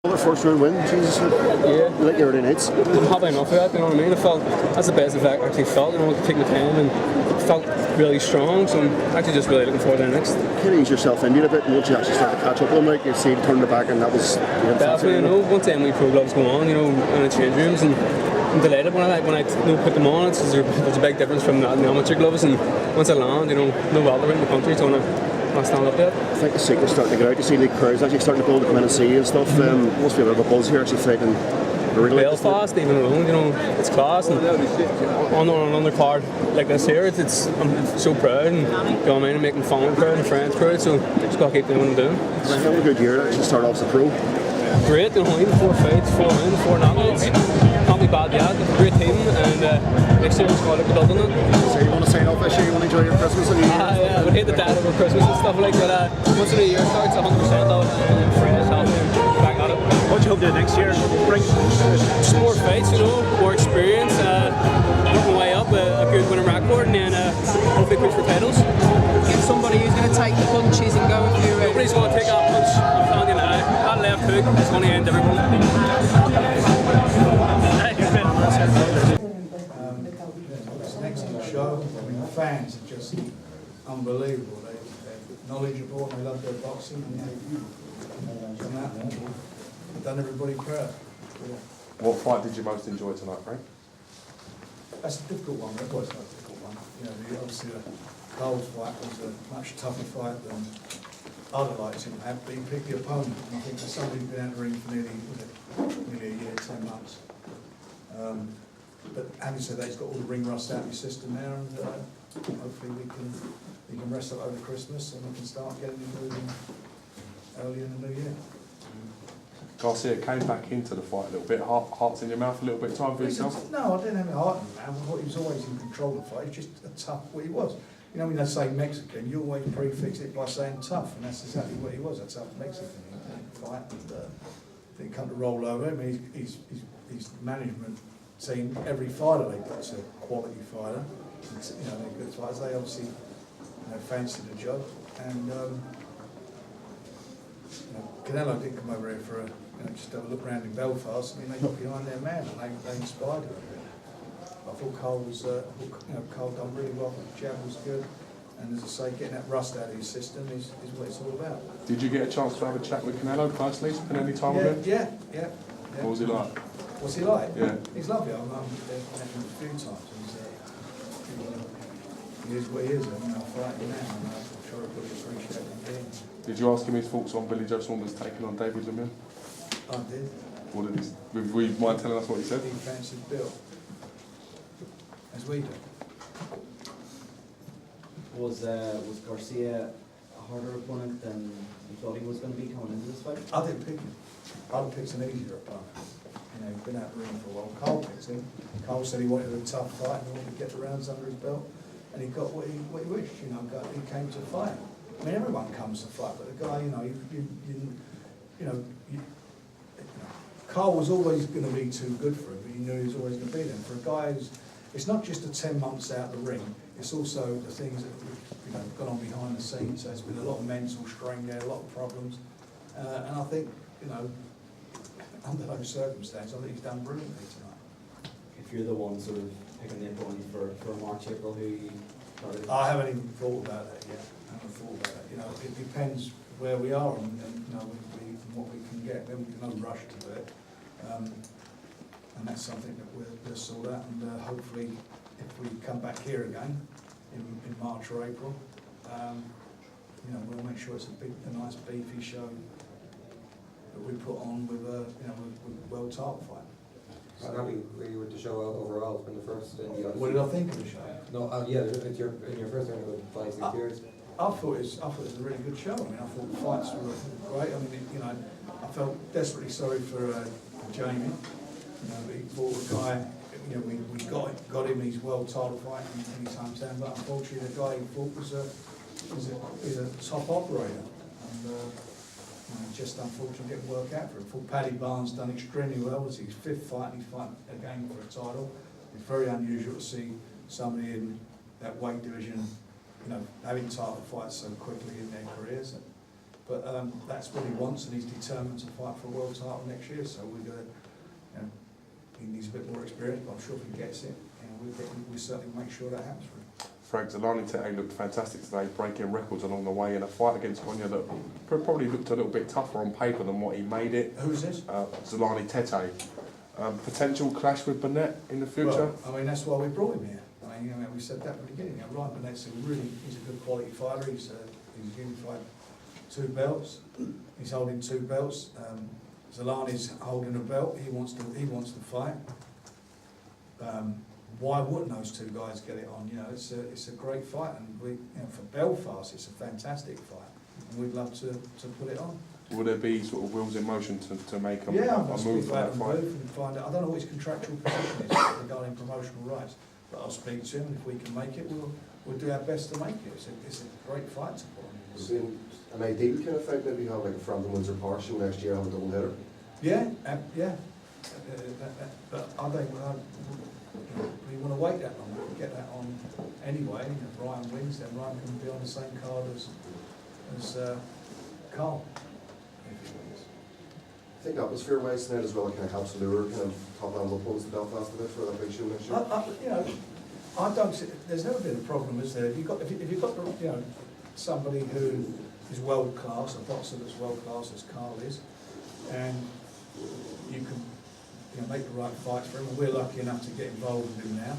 Another first round win, Jesus. Yeah. Like your early nights. I'm happy enough with that, you know what I mean? I felt, that's the best I've actually felt, you know, taking the time and felt really strong, so I'm actually just really looking forward to the next. Kind of ease yourself into it a bit once you actually start to catch up with them, like you see, turn the back, and that was. Definitely, you know, once the Emily Pro gloves go on, you know, in the change rooms, and I'm delighted when I put them on. There's a big difference from the amateur gloves, and once I land, you know, no welter in the country, so I stand up there. I think the secret's starting to get out. You see the crowds actually starting to build to come in and see you and stuff. Must be a bit of a buzz here actually fighting. Belfast, even alone, you know, it's class, and on another card like this here, I'm so proud, and you know what I mean, I'm making family proud and friends proud, so just gotta keep doing what I'm doing. It's been a good year to actually start off as a pro. Great, you know, even 4 fights, 4 wins, 4 knockouts. Can't be bad yet. Great team, and next year we've got to be building it. So you want to sign off this year? You want to enjoy your Christmas and New Year? Yeah, I would hate the dad over Christmas and stuff like that. Once the new year starts, 100% though, and fresh, healthy, and back at it. What do you hope to do next year? Bring just more fights, you know, more experience, working my way up, a good winning record, and then hopefully push for titles. Get somebody who's going to take the punches and go with you. Nobody's going to take that punch. I'm telling you now. That left hook is going to end everyone. It's an excellent show. I mean, the fans are just unbelievable. They're knowledgeable and they love their boxing, and they've done everybody proud. What fight did you most enjoy tonight, Frank? That's a difficult one. That was a difficult one. You know, obviously the Cole's fight was a much tougher fight than I'd have liked him to have, but he picked the opponent. And I think for somebody who's been out of the ring for nearly a year, 10 months. But having said that, he's got all the ring rust out of his system now, and hopefully he can rest up over Christmas and we can start getting him moving early in the new year. Garcia came back into the fight a little bit, hearts in your mouth, a little bit of time for yourself? No, I didn't have a heart in my mouth. I thought he was always in control of the fight. He's just a tough, what he was. You know, when they say Mexican, you always prefix it by saying tough, and that's exactly what he was, a tough Mexican. He didn't fight, and didn't come to roll over him. His management team, every fighter they got's a quality fighter. And, you know, they're good fighters. They obviously, you know, fancy the job. And you know, Canelo did come over here for just have a look around in Belfast. I mean, they got behind their man and they inspired him. I thought Cole was, Cole done really well. The jab was good, and as I say, getting that rust out of his system is what it's all about. Did you get a chance to have a chat with Canelo personally? Spend any time with him? Yeah. What was he like? What's he like? Yeah. He's lovely. I've met him a few times. He is what he is. I mean, I'll fight him now, and I'm sure everybody appreciates him being. Did you ask him his thoughts on Billy Joe Saunders taking on David Lemieux? I did. What did he? Would you mind telling us what he said? He fancied Bill, as we do. Was Garcia a harder opponent than you thought he was going to be coming into this fight? I didn't pick him. I picked an easier opponent. You know, he's been out the ring for a while. Cole picked him. Cole said he wanted a tough fight and he wanted to get the rounds under his belt, and he got what he wished. You know, he came to fight. I mean, everyone comes to fight, but the guy, Cole was always going to be too good for him, but he knew he was always going to be there. For a guy who's, it's not just the 10 months out of the ring, it's also the things that have gone on behind the scenes. So there's been a lot of mental strain there, a lot of problems, and I think, under those circumstances, I think he's done brilliantly tonight. If you're the one sort of picking the opponent for March, April, who you started? I haven't even thought about that yet. It depends where we are and what we can get. There's no rush to do it, and that's something that we'll sort out. And hopefully, if we come back here again in March or April, we'll make sure it's a nice beefy show that we put on with world title fight. I'm happy with the show overall. It's been the first in the. What did I think of the show? No, it's in your first round of 5, 6 years. I thought it was a really good show. I mean, I thought the fights were great. I mean, I felt desperately sorry for Jamie. He fought a guy. We got him his world title fight in his hometown, but unfortunately, the guy he fought was a top operator, and just unfortunately didn't work out for him. Fought Paddy Barnes, done extremely well. It was his 5th fight, and he's fighting again for a title. It's very unusual to see somebody in that weight division, having title fights so quickly in their careers. But that's what he wants, and he's determined to fight for a world title next year. So we're going to, he needs a bit more experience, but I'm sure if he gets it, we certainly make sure that happens for him. Frank, Zolani Tete looked fantastic today, breaking records along the way in a fight against Konya that probably looked a little bit tougher on paper than what he made it. Who's this? Zolani Tete. Potential clash with Burnett in the future? Well, I mean, that's why we brought him here. I mean, we said that at the beginning. Ryan Burnett's he's a good quality fighter. He's unified 2 belts. He's holding 2 belts. Zolani's holding a belt. He wants to fight. Why wouldn't those 2 guys get it on? It's a great fight, and for Belfast, it's a fantastic fight, and we'd love to put it on. Will there be sort of wheels in motion to make a I'll move speak for that to fight? and find out. I don't know what his contractual position is regarding promotional rights, but I'll speak to him, and if we can make it, we'll do our best to make it. It's a great fight to put on. Seeing an ideal kind of fight, maybe have like a Frampton Windsor Park show next year, have a double header. Yeah. But I think we want to wait that long. We can get that on anyway. If Ryan wins, then Ryan can be on the same card as Carl. If he wins. I think atmosphere-wise tonight as well, it kind of helps lure kind of top-level opponents to Belfast a bit for that big show next year. I don't see, there's never been a problem, is there? If you've got somebody who is world class, a boxer that's world class as Carl is, and you can make the right fights for him, and we're lucky enough to get involved with him now.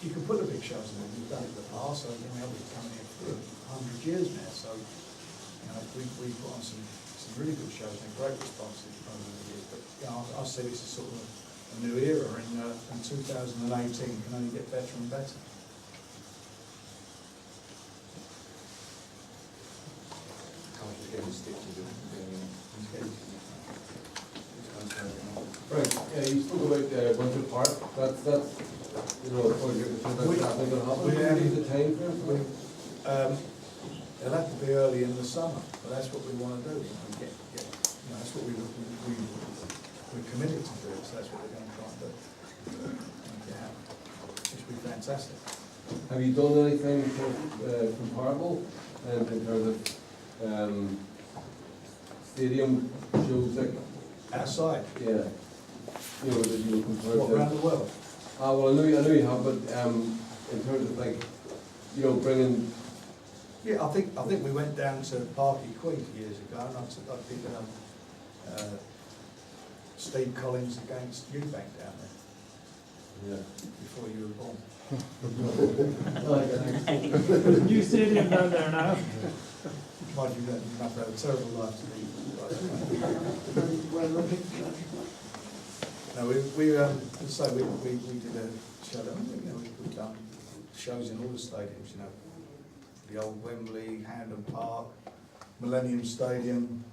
You can put the big shows in. We've done it in the past. We've been coming here for 100 years now, so we put on some really good shows and great response over the years. But I said it's a sort of a new era in 2018. Can only get better and better. Right, you spoke about Windsor Park. That's before you're going to happen. Need the time frame? It'll have to be early in the summer, but that's what we want to do. That's what we're committed to do. So that's what we're going to try and do. It should be fantastic. Have you done anything comparable in terms of stadium shows like Outside? Yeah. That you compare What, to around the world? Well, I know you have, but in terms of bringing. Yeah, I think we went down to Parky Queen years ago, and I did Steve Collins against Eubank down there. Yeah. Before you were born. New stadium down there now. Mind you, you must have a terrible life to lead. No, we did a show. We've done shows in all the stadiums. The old Wembley, Hampden Park, Millennium Stadium,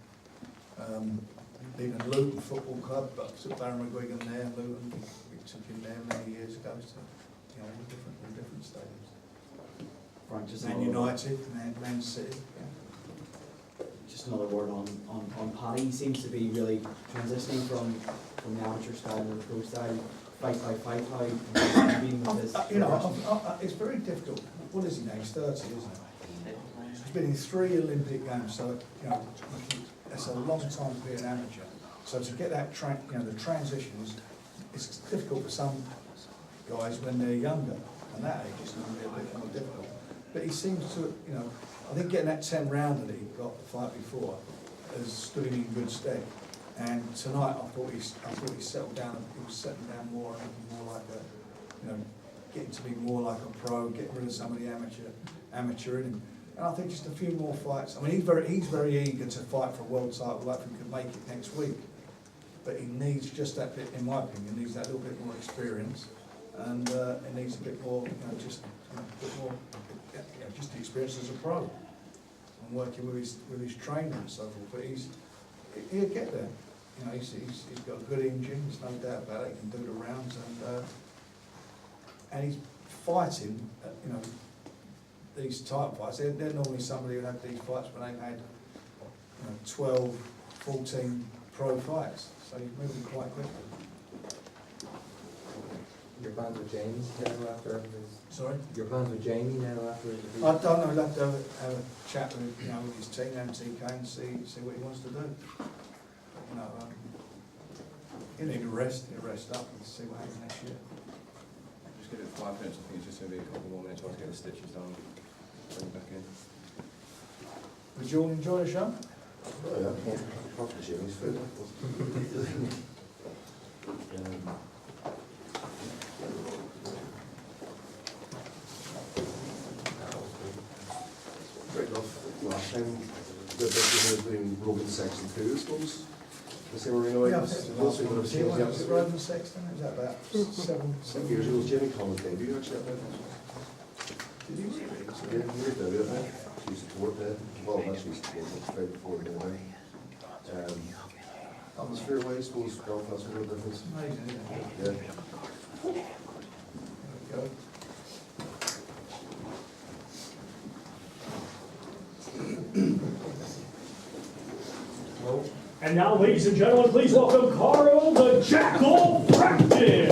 even Luton Football Club. But I took Barron McGuigan there, Luton. We took him there many years ago. So all different stadiums. Frank, just Man United, Man City. Just another word on Paddy. He seems to be really transitioning from the amateur style to the pro style, fight by fight. How been with this? It's very difficult. What is he now? He's 30, isn't he? He's been in 3 Olympic Games, so that's a long time to be an amateur. So to get that the transitions, it's difficult for some guys when they're younger, and that age is going to be a bit more difficult. But he seems to, I think getting that 10 rounder that he got the fight before has stood him in good stead. And tonight I thought he settled down. He was settling down more and looking more like getting to be more like a pro, getting rid of some of the amateur in him. And I think just a few more fights. I mean, he's very eager to fight for a world title. Like if he could make it next week, but he needs just that bit, in my opinion, needs that little bit more experience, and it needs a bit more, a bit more. Just the experience as a pro and working with his trainer and so forth. But he'll get there. He's got a good engine. There's no doubt about it. He can do the rounds and he's fighting. These type fights. They're normally somebody who have these fights when they've had 12, 14 pro fights. So he's moving quite quickly. Your plans with Jamie now after his, Sorry? your plans with Jamie now after his defeat? I don't know, I'll have to have a chat with, with his team, MTK, and see what he wants to do. You need to rest up and see what happens next year. Just give it 5 minutes, I think it's just going to be a couple more minutes while I get the stitches done, bring it back in. Would you all enjoy the show? Oh, yeah. Apart from Jimmy's food. Great enough. Last time, the big has been Rogan Section 2, I suppose. The same arena. Yeah, Most people have changed the was atmosphere. Roden Sexton, was that about 7 years ago, Jimmy Collins' debut actually, I think. Did you see it? Yeah, he did debut, I think. She used to support that. Well, actually, she supported it straight before we went away. Atmosphere wise, I suppose Belfast was a little difference. Amazing, isn't it? Yeah. There we go. And now, ladies and gentlemen, please welcome Carl the Jackal Frampton.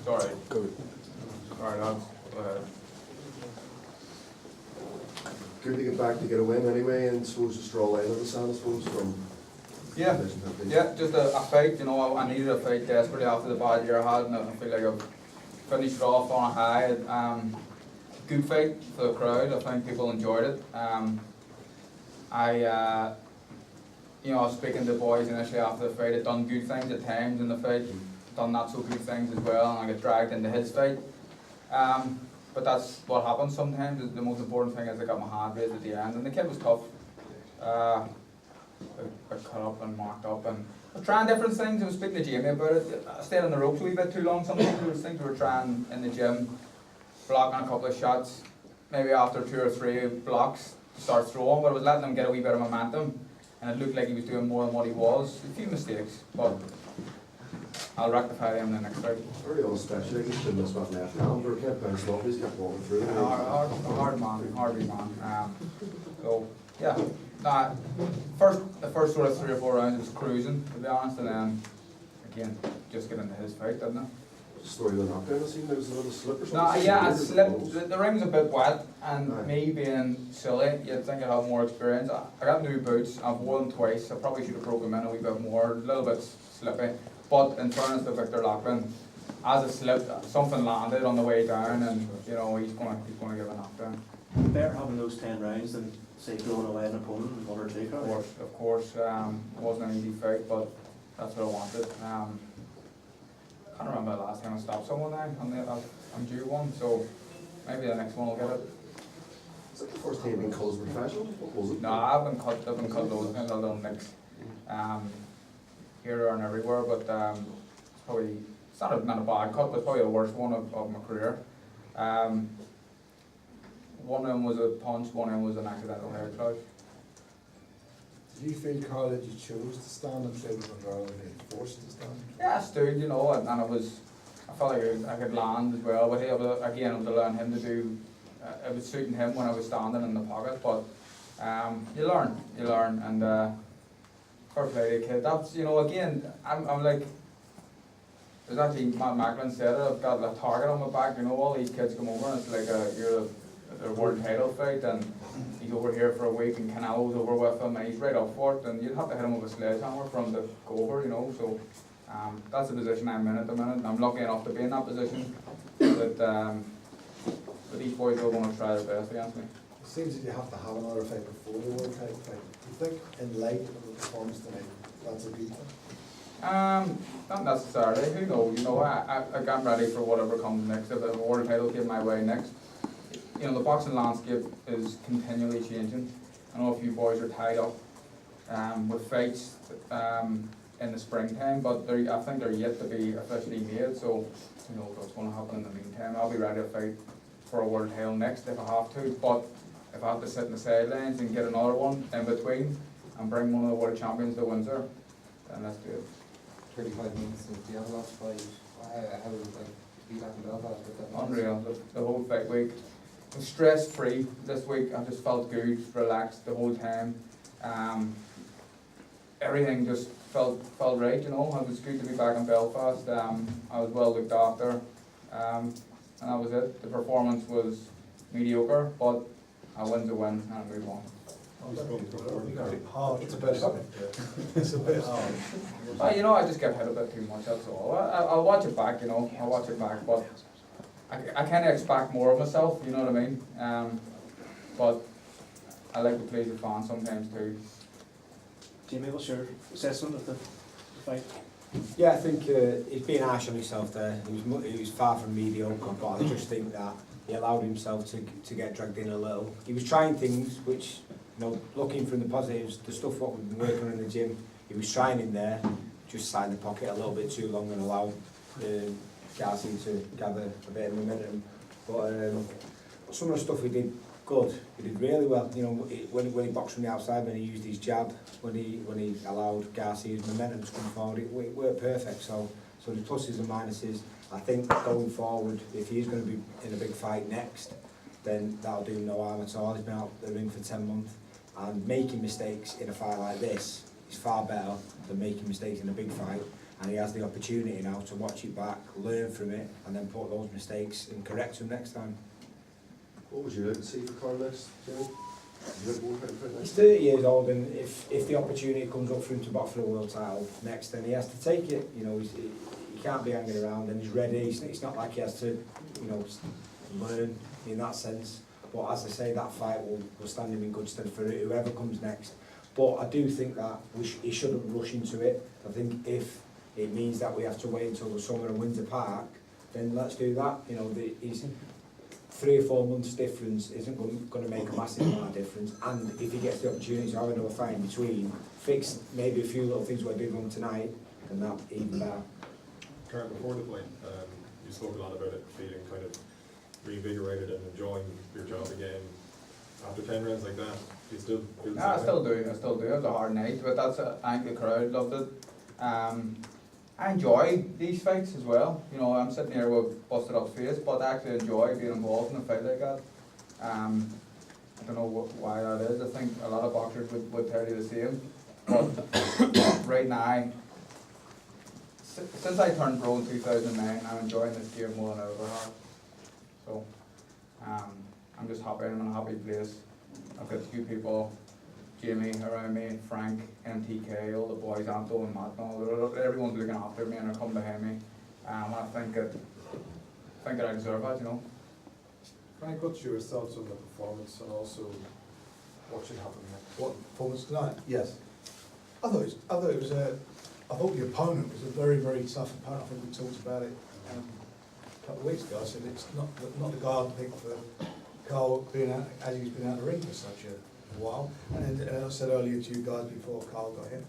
Sorry. Good. Alright, lads. Good to get back to get a win anyway, and suppose just draw a line on the sand, I suppose, from. Yeah, just a fight, I needed a fight desperately after the bad year I had, and I feel like I've finished off on a high. Good fight for the crowd, I think people enjoyed it. I was speaking to the boys initially after the fight. I'd done good things at times in the fight, done not so good things as well, and I got dragged into his fight. But that's what happens sometimes. The most important thing is I got my hand raised at the end, and the kid was tough. I cut up and marked up, and I was trying different things. I was speaking to Jamie about it. I stayed on the ropes a wee bit too long. Sometimes there was things we were trying in the gym, blocking a couple of shots, maybe after 2 or 3 blocks, start throwing, but I was letting him get a wee bit of momentum, and it looked like he was doing more than what he was. A few mistakes, but I'll rectify them in the next fight. Very all special, I guess, this one left hand, but kept bouncing off, he's kept walking through. Hard man. So, yeah. The first sort of 3 or 4 rounds was cruising, to be honest, and then, again, just get into his fight, didn't it? Story of the knockdown, I seen there was a little slip or something. No, yeah, I slipped. The ring was a bit wet, and me being silly, you'd think I'd have more experience. I got new boots, I've worn them twice. I probably should have broken them in a wee bit more, a little bit slippy. But in fairness to Victor Loughlin, as it slipped, something landed on the way down, and he's going to give a knockdown. Better having those 10 rounds than say blowing away an opponent in 1 or 2 cards. Of course, it wasn't an easy fight, but that's what I wanted. I can't remember the last time I stopped someone now. I'm due one, so maybe the next one will get it. Is that the first time being called as professional? What was it? No, I've been cut loads of times. I've done mix here, there, and everywhere, but it's not a bad cut, but it's probably the worst one of my career. One of them was a punch, one of them was an accidental hair clutch. Did you feel, Carl, that you chose to stand and play with him rather than being forced to stand? Yeah, I stood, and I felt like I could land as well, but again, I was allowing him to do, it was suiting him when I was standing in the pocket, but you learn, and fair play to the kid. That's, again, I'm like, there's actually, Matt Macklin said it, I've got a target on my back, all these kids come over and it's like you're a world title fight, and he's over here for a week and Canelo's over with him and he's right up for it, and you'd have to hit him with a sledgehammer for him to go over, so that's the position I'm in at the minute, and I'm lucky enough to be in that position, that these boys are going to try their best against me. It seems that you have to have another fight before the world title fight. Do you think, in light of the performance tonight, that's a good thing? Not necessarily. Who knows? I'm ready for whatever comes next. If the world title came my way next, the boxing landscape is continually changing. I know a few boys are tied up with fights in the springtime, but I think they're yet to be officially made. So, what's going to happen in the meantime. I'll be ready to fight for a world title next if I have to. But if I have to sit in the sidelines and get another one in between and bring one of the world champions to Windsor, then let's do it. 35 minutes since the other last fight. How was like beat up in Belfast with that? Unreal. The whole fight week was stress free this week. I just felt good, relaxed the whole time. Everything just felt right, you know. It was good to be back in Belfast. I was well looked after, and that was it. The performance was mediocre, but a win's a win, and we won. It's a bit hard. You know, I just get hit a bit too much, that's all. I'll watch it back, you know, I'll watch it back, but I kind of expect more of myself, you know what I mean? But I like to please the fans sometimes too. Jamie, what's your assessment of the fight? Yeah, I think he's being harsh on himself there. He was far from mediocre, but I just think that he allowed himself to get dragged in a little. He was trying things which, you know, looking from the positives, the stuff what we've been working on in the gym, he was trying in there, just sat in the pocket a little bit too long and allowed Garcia to gather a bit of momentum. But some of the stuff he did good, he did really well. You know, when he boxed from the outside, when he used his jab, when he allowed Garcia's momentum to come forward, it worked perfect. So the pluses and minuses. I think going forward, if he is going to be in a big fight next, then that'll do him no harm at all. He's been out the ring for 10 months, and making mistakes in a fight like this is far better than making mistakes in a big fight. And he has the opportunity now to watch it back, learn from it, and then put those mistakes and correct them next time. What would you like to see for Carl next, Jamie? He's 30 years old, and if the opportunity comes up for him to box for the world title next, then he has to take it. You know, he can't be hanging around, and he's ready. It's not like he has to, you know, learn in that sense. But as I say, that fight will stand him in good stead for whoever comes next. But I do think that he shouldn't rush into it. I think if it means that we have to wait until the summer and Windsor Park, then let's do that. You know, he's 3 or 4 months difference isn't going to make a massive amount of difference. And if he gets the opportunity to have another fight in between, fix maybe a few little things we're doing on tonight, then that even better. Carl, before the fight, you spoke a lot about it feeling kind of reinvigorated and enjoying your job again. After 10 rounds like that, do you still feel the same? I still do. It was a hard night, but I think the crowd loved it. I enjoy these fights as well. You know, I'm sitting here with busted up face, but I actually enjoy being involved in a fight like that. I don't know why that is. I think a lot of boxers would tell you the same. But right now, since I turned pro in 2009, I'm enjoying this game more than I ever have. So, I'm just happy. I'm in a happy place. I've got a few people, Jamie around me, Frank, MTK, all the boys, Anto and Matt, and all, everyone's looking after me and they're coming behind me. And I think that I deserve that, you know. Frank, what's your thoughts on the performance and also what should happen next? What performance tonight? Yes. I thought the opponent was a very, very tough opponent. I think we talked about it a couple of weeks ago. I said it's not the guy I picked for Carl being out, as he's been out of the ring for such a while. And I said earlier to you guys before Carl got here,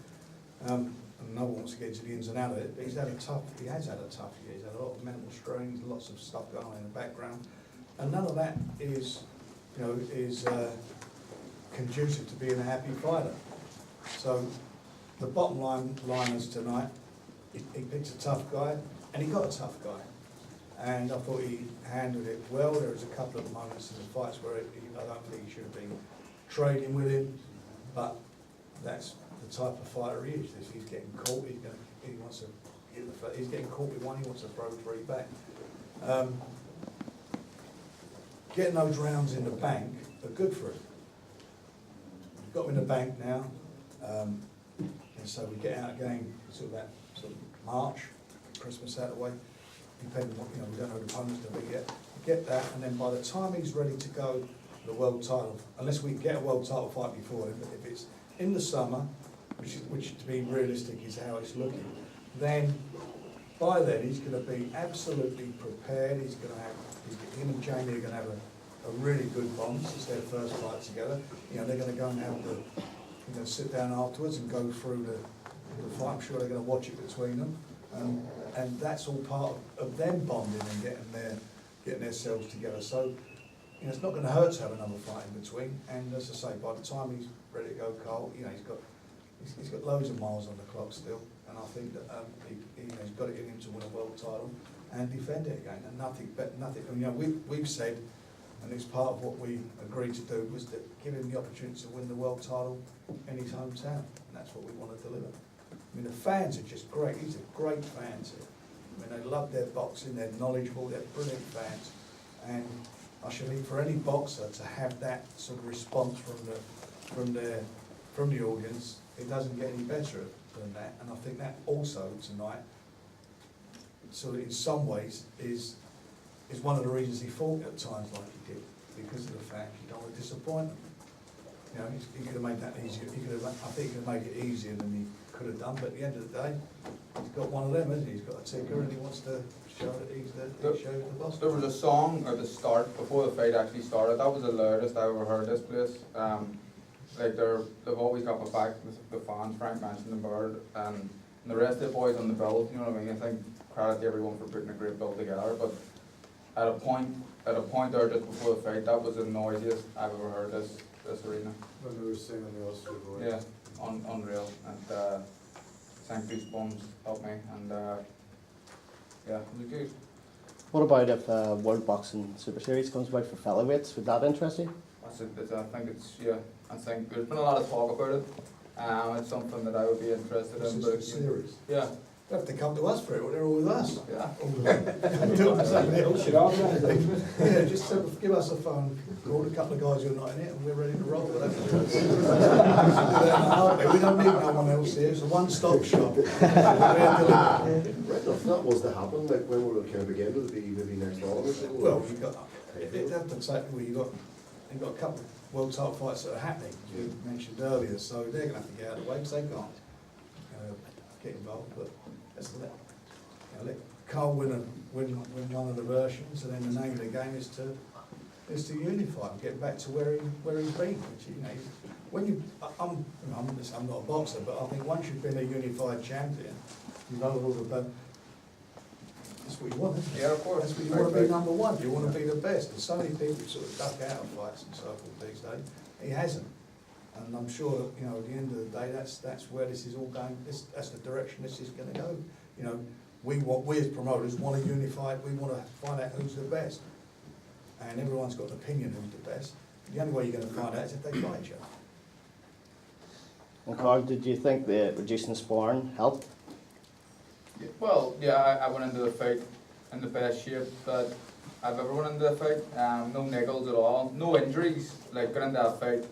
and no one wants to get into the ins and outs of it, but he has had a tough year. He's had a lot of mental strains, lots of stuff going on in the background, and none of that is, you know, conducive to being a happy fighter. So the bottom line is tonight, he picked a tough guy, and he got a tough guy. And I thought he handled it well. There was a couple of moments in the fights where I don't think he should have been trading with him, but that's the type of fighter he is. He's getting caught. He wants to hit he's getting caught with one. He wants to throw 3 back. Getting those rounds in the bank are good for him. We've got him in the bank now, and so we get out again sort of March, Christmas out of the way. Depending on what, you know, we don't know the opponent's going to be yet. Get that, and then by the time he's ready to go to the world title, unless we get a world title fight before him, but if it's in the summer, which to be realistic is how it's looking, then by then he's going to be absolutely prepared. He's going to have, him and Jamie are going to have a really good bond. It's their first fight together. You know, they're going to go and have sit down afterwards and go through the fight. I'm sure they're going to watch it between them. And that's all part of them bonding and getting themselves together. So you know, it's not going to hurt to have another fight in between. And as I say, by the time he's ready to go, Carl, you know, he's got loads of miles on the clock still. And I think that you know, he's got it in him to win a world title and defend it again. And nothing. You know, we've said, and it's part of what we agreed to do, was to give him the opportunity to win the world title in his hometown, and that's what we want to deliver. I mean, the fans are just great. These are great fans here. I mean, they love their boxing. They're knowledgeable. They're brilliant fans, and I should think for any boxer to have that sort of response from the audience, it doesn't get any better than that. And I think that also tonight, so in some ways, is one of the reasons he fought at times like he did, because of the fact you don't want to disappoint them. You know, he could have made that easier. I think he could have made it easier than he could have done. But at the end of the day, he's got one of them, hasn't he? He's got a ticker, and he wants to show that he shows the boss. There was a song at the start, before the fight actually started, that was the loudest I ever heard this place. Like they've always got my back, the fans, Frank mentioned the bird, and the rest of the boys on the bill, you know what I mean? I think credit to everyone for putting a great bill together, but at a point there just before the fight, that was the noisiest I've ever heard this arena. When they were singing the Ulster Boys. Yeah, unreal, and St. Goosebumps helped me, and yeah, it was good. What about if World Boxing Super Series comes about for featherweights? Would that interest you? I think there's been a lot of talk about it. It's something that I would be interested in. But series. Yeah. They have to come to us for it, they're all with us. Yeah. Yeah, just give us a phone, call a couple of guys who are not in it, and we're ready to roll. We don't need no one else here, it's a one-stop shop. Right, if that was to happen, like when will it kind of begin? Would it be maybe next autumn or something? Well, you've got a couple of world title fights that are happening, as you mentioned earlier, so they're going to have to get out of the way because they can't get involved. But let Carl win one of the versions, and then the name of the game is to unify and get back to where he's been. Which, you know, I'm not a boxer, but I think once you've been a unified champion, you've held all the belt. That's what you want, isn't it? Yeah, of course. That's what you want to be, number one. You want to be the best. And so many people sort of duck out of fights and so forth these days. He hasn't. And I'm sure that, you know, at the end of the day, that's where this is all going. That's the direction this is going to go. You know, we as promoters want to unify it. We want to find out who's the best. And everyone's got an opinion who's the best. The only way you're going to find out is if they fight each other. And Carl, did you think the reducing sparring helped? Well, yeah, I went into the fight in the best shape that I've ever went into a fight. No niggles at all, no injuries. Like going into that fight,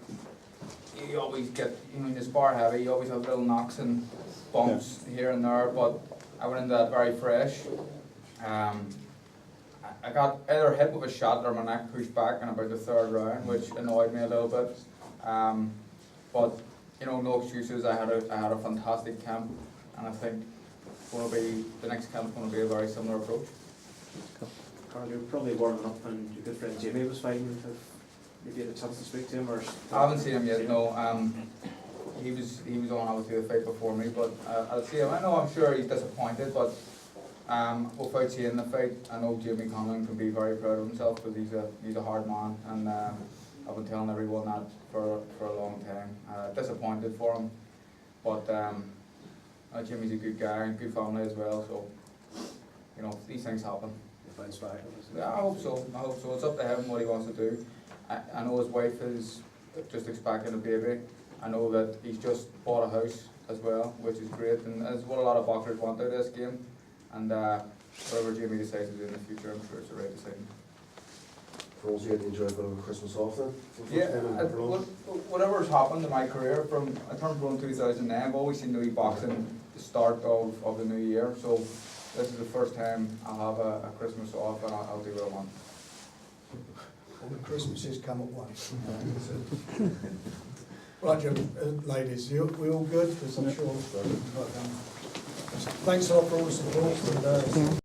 you always get, you know, you spar heavy, you always have little knocks and bumps here and there, but I went into that very fresh. I got either hit with a shot or my neck pushed back in about the third round, which annoyed me a little bit. But you know, no excuses. I had a fantastic camp, and I think the next camp's going to be a very similar approach. Carl, you're probably warming up, and your good friend Jamie was fighting. Have you had a chance to speak to him, or? I haven't seen him yet. No. He was on obviously the fight before me, but I'll see him. I know I'm sure he's disappointed, but without seeing the fight, I know Jamie Conlon can be very proud of himself because he's a hard man, and I've been telling everyone that for a long time. Disappointed for him, but Jimmy's a good guy and good family as well, so you know, these things happen. Bounce back. Yeah, I hope so. It's up to him what he wants to do. I know his wife is just expecting a baby. I know that he's just bought a house as well, which is great, and is what a lot of boxers want out of this game. And whatever Jamie decides to do in the future, I'm sure it's the right decision. For us, you had to enjoy a bit of a Christmas off then? Yeah, whatever's happened in my career, I turned pro in 2009, I've always seemed to be boxing the start of the new year, so this is the first time I'll have a Christmas off, and I'll do what I want. All the Christmases come at once. Right, Jim, ladies, we all good? Because I'm sure. Thanks a lot for all the support.